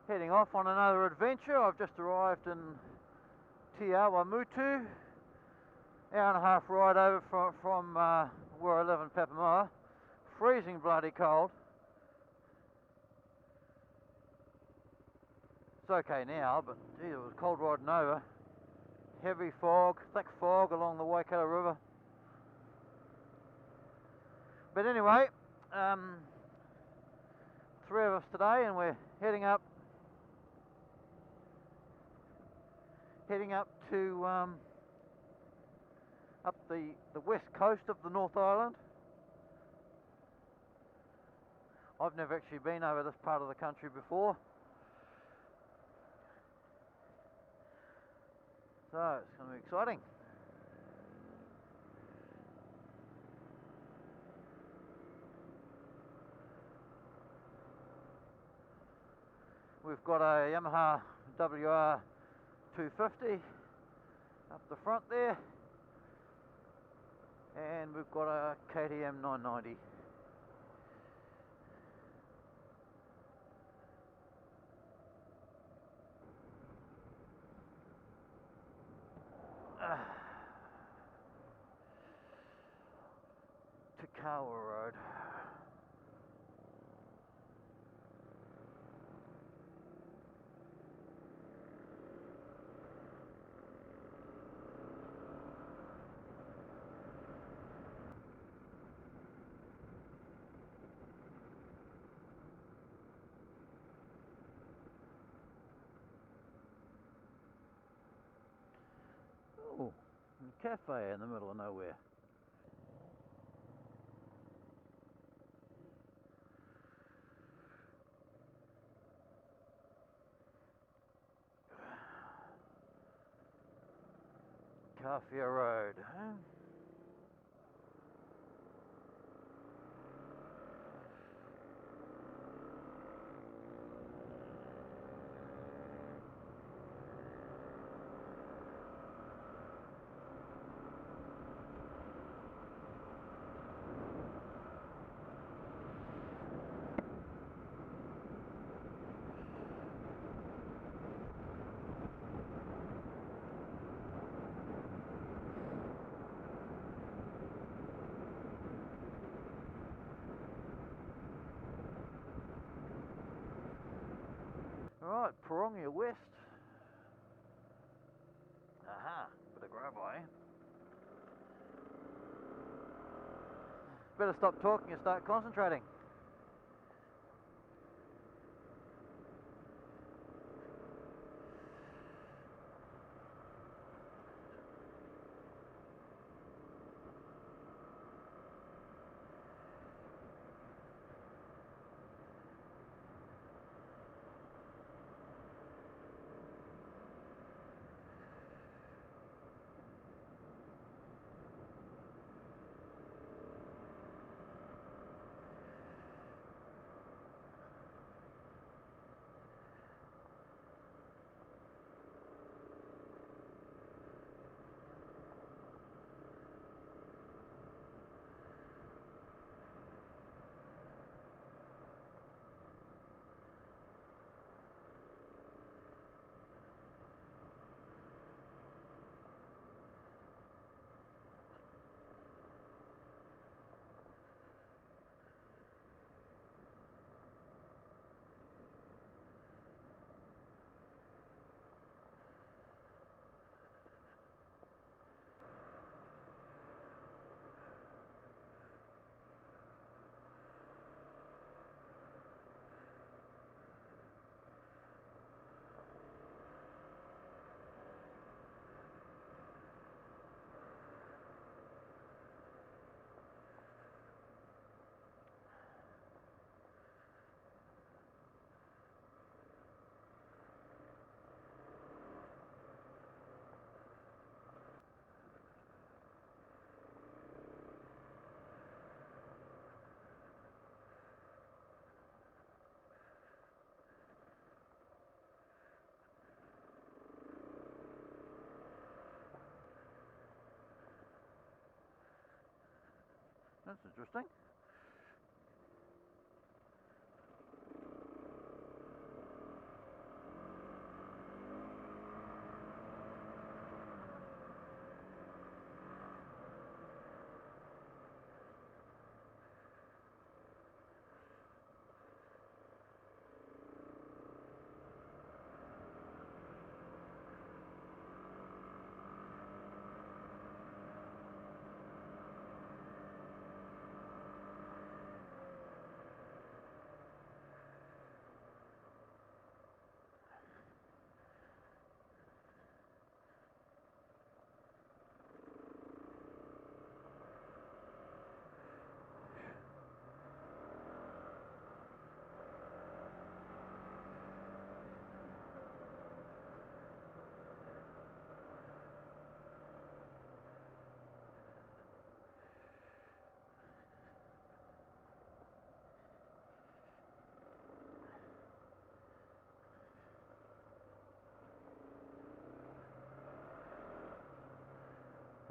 Heading off on another adventure. I've just arrived in Te Awamutu. Hour and a half ride over from where I live in Papamoa. Freezing bloody cold. It's okay now, but gee, it was cold riding over. Heavy fog, thick fog along the Waikato River. But anyway, three of us today, and we're heading up to up the west coast of the North Island. I've never actually been over this part of the country before, so it's going to be exciting. We've got a Yamaha WR 250 up the front there, and we've got a KTM 990. To Kawhia Road. Oh, a cafe in the middle of nowhere. Kawhia Road, huh? Right, Prongia West. Aha, bit of gravel, eh? Better stop talking and start concentrating. That's interesting.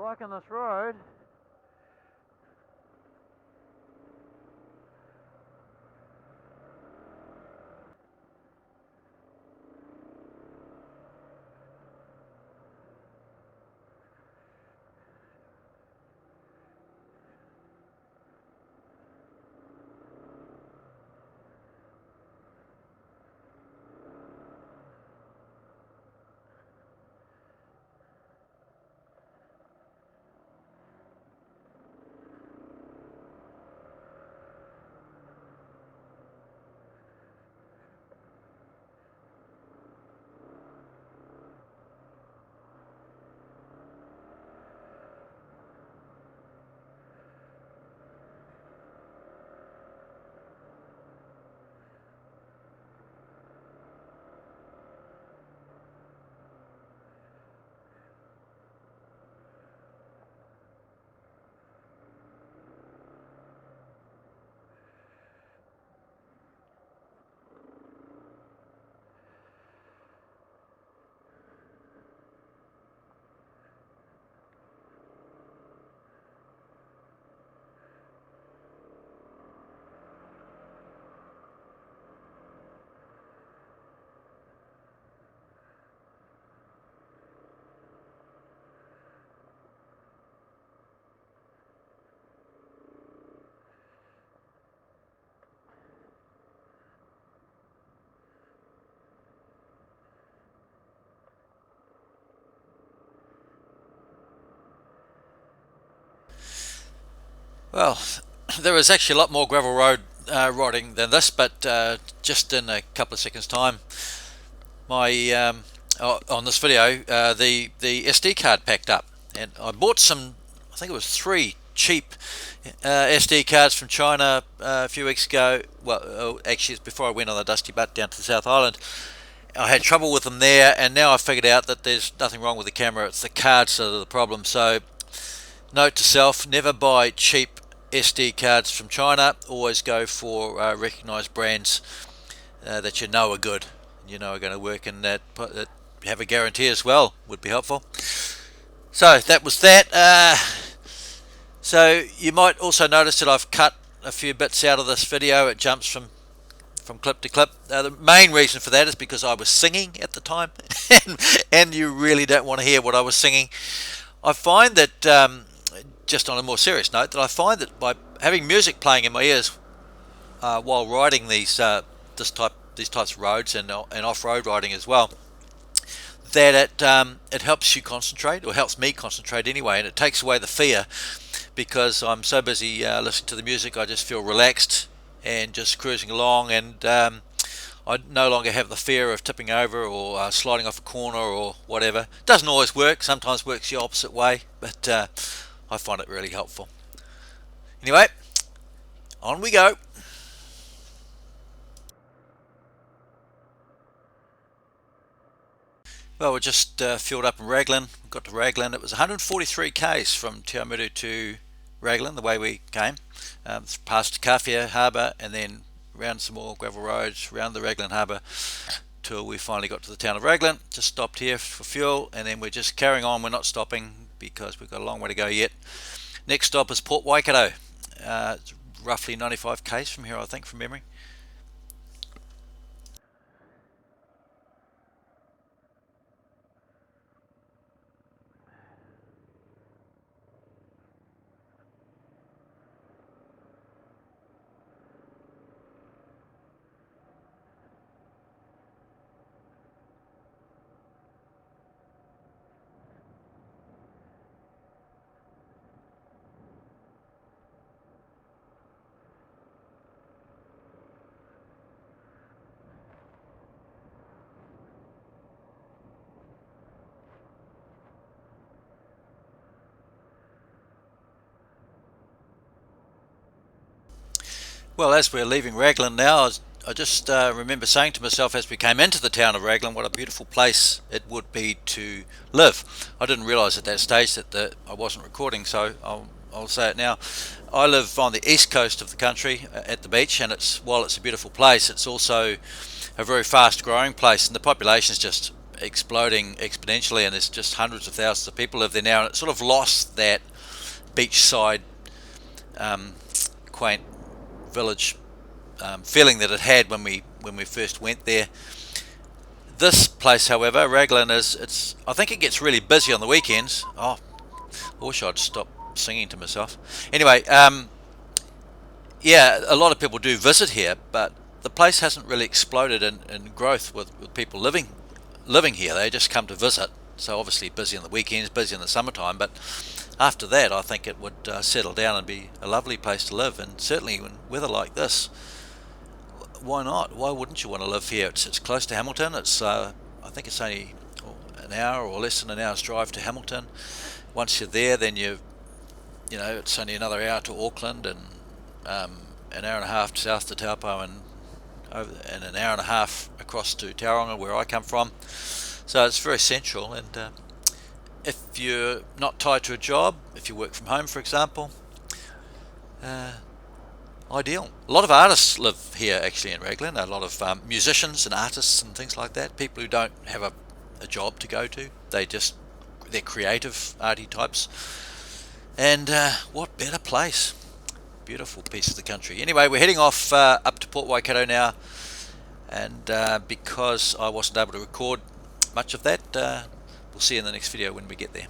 liking this road. Well, there was actually a lot more gravel road riding than this, but just in a couple of seconds' time, my on this video, the SD card packed up, and I bought some. I think it was 3 cheap SD cards from China a few weeks ago. Well, actually, it's before I went on the dusty butt down to the South Island. I had trouble with them there, and now I figured out that there's nothing wrong with the camera. It's the cards that are the problem. So, note to self: never buy cheap SD cards from China. Always go for recognised brands that you know are good, you know are going to work, and that have a guarantee as well would be helpful. So that was that. So you might also notice that I've cut a few bits out of this video. It jumps from clip to clip. The main reason for that is because I was singing at the time, and you really don't want to hear what I was singing. I find that, just on a more serious note, that I find that by having music playing in my ears while riding these types of roads and off-road riding as well, that it helps you concentrate, or helps me concentrate anyway, and it takes away the fear, because I'm so busy listening to the music. I just feel relaxed and just cruising along, and I no longer have the fear of tipping over or sliding off a corner or whatever. Doesn't always work. Sometimes works the opposite way, but I find it really helpful. Anyway, on we go. Well, we're just fueled up in Raglan. Got to Raglan. It was 143 k's from Te Awamutu to Raglan, the way we came. Past Kawhia harbour, and then round some more gravel roads, round the Raglan harbour, till we finally got to the town of Raglan. Just stopped here for fuel, and then we're just carrying on. We're not stopping because we've got a long way to go yet. Next stop is Port Waikato. It's roughly 95 k's from here, I think, from memory. Well, as we're leaving Raglan now, I just remember saying to myself as we came into the town of Raglan, what a beautiful place it would be to live. I didn't realise at that stage that I wasn't recording, so I'll say it now. I live on the east coast of the country at the beach, and while it's a beautiful place, it's also a very fast growing place, and the population is just exploding exponentially, and there's just hundreds of thousands of people live there now, and it sort of lost that beachside quaint village feeling that it had when we first went there. This place, however, Raglan, I think it gets really busy on the weekends. Oh, I wish I'd stop singing to myself. Anyway, yeah, a lot of people do visit here, but the place hasn't really exploded in growth with people living here. They just come to visit. So obviously busy on the weekends, busy in the summertime, but after that I think it would settle down and be a lovely place to live. And certainly in weather like this, why not? Why wouldn't you want to live here? It's close to Hamilton. It's I think it's only an hour or less than an hour's drive to Hamilton. Once you're there, then it's only another hour to Auckland, and an hour and a half south to Taupo, and an hour and a half across to Tauranga, where I come from. So it's very central, and if you're not tied to a job, if you work from home, for example, ideal. A lot of artists live here actually in Raglan. A lot of musicians and artists and things like that. People who don't have a job to go to, they're creative arty types. And what better place? Beautiful piece of the country. Anyway, we're heading off up to Port Waikato now, and because I wasn't able to record much of that, we'll see you in the next video when we get there.